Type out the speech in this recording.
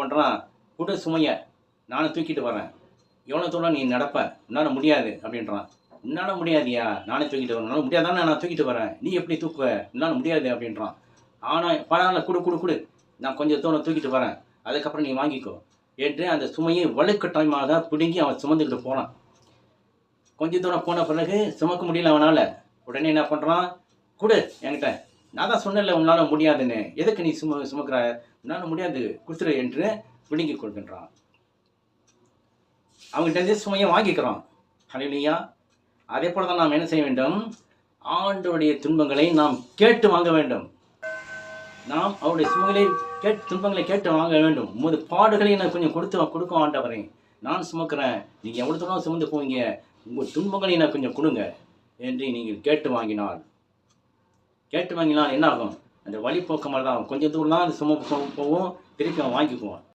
பண்ணுறான், "குடு சுமைய, நானும் தூக்கிட்டு வரேன். எவ்வளோ தூரம் நீ நடப்ப? உன்னால முடியாது" அப்படின்றான். "உன்னால முடியாதுய்யா, நானே தூக்கிட்டு வரேன். உன்னால முடியாதானே நான் தூக்கிட்டு வரேன். நீ எப்படி தூக்குவ? என்னால முடியாது" அப்படின்றான். "ஆனா பரவால்ல குடு, குடு, குடு. நான் கொஞ்சம் தூரம் தூக்கிட்டு வரேன். அதுக்கப்புறம் நீ வாங்கிக்கோ" என்று அந்த சுமையை வலுக்கட்டாயமாக பிடுங்கி அவன் சுமந்துக்கிட்டு போறான். கொஞ்ச தூரம் போன பிறகு சுமக்க முடியல அவனால. உடனே என்ன பண்றான்? "குடு என்கிட்ட. நான் தான் சொன்னேன்ல உன்னால முடியாதுன்னு. எதுக்கு நீ சுமக்குற? உன்னால முடியாது. குடுத்துரு" என்று பிடுங்கிக் கொள்கின்றான். அவன்கிட்டருந்து சுமையை வாங்கிக்கிறான். ஹல்லேலூயா! அதேபோல தான் நாம் என்ன செய்ய வேண்டும்? ஆண்டவருடைய துன்பங்களை நாம் கேட்டு வாங்க வேண்டும். நாம் அவருடைய துன்பங்களை கேட்டு வாங்க வேண்டும். உமது பாடுகளை எனக்கு கொஞ்சம் கொடுக்கும் ஆண்டவரே. நான் சுமக்கிறேன். நீங்க எவ்வளவு தூரம் சுமந்து போவீங்க? உங்கள் துன்பங்களை எனக்கு கொஞ்சம் கொடுங்க என்று நீங்கள் கேட்டு வாங்கினால் என்ன ஆகும்? அந்த வழி போக்க மாரி தான். கொஞ்சம் தூரம் தான் அது போவும். திருப்பி அவன் வாங்கிக்குவான்.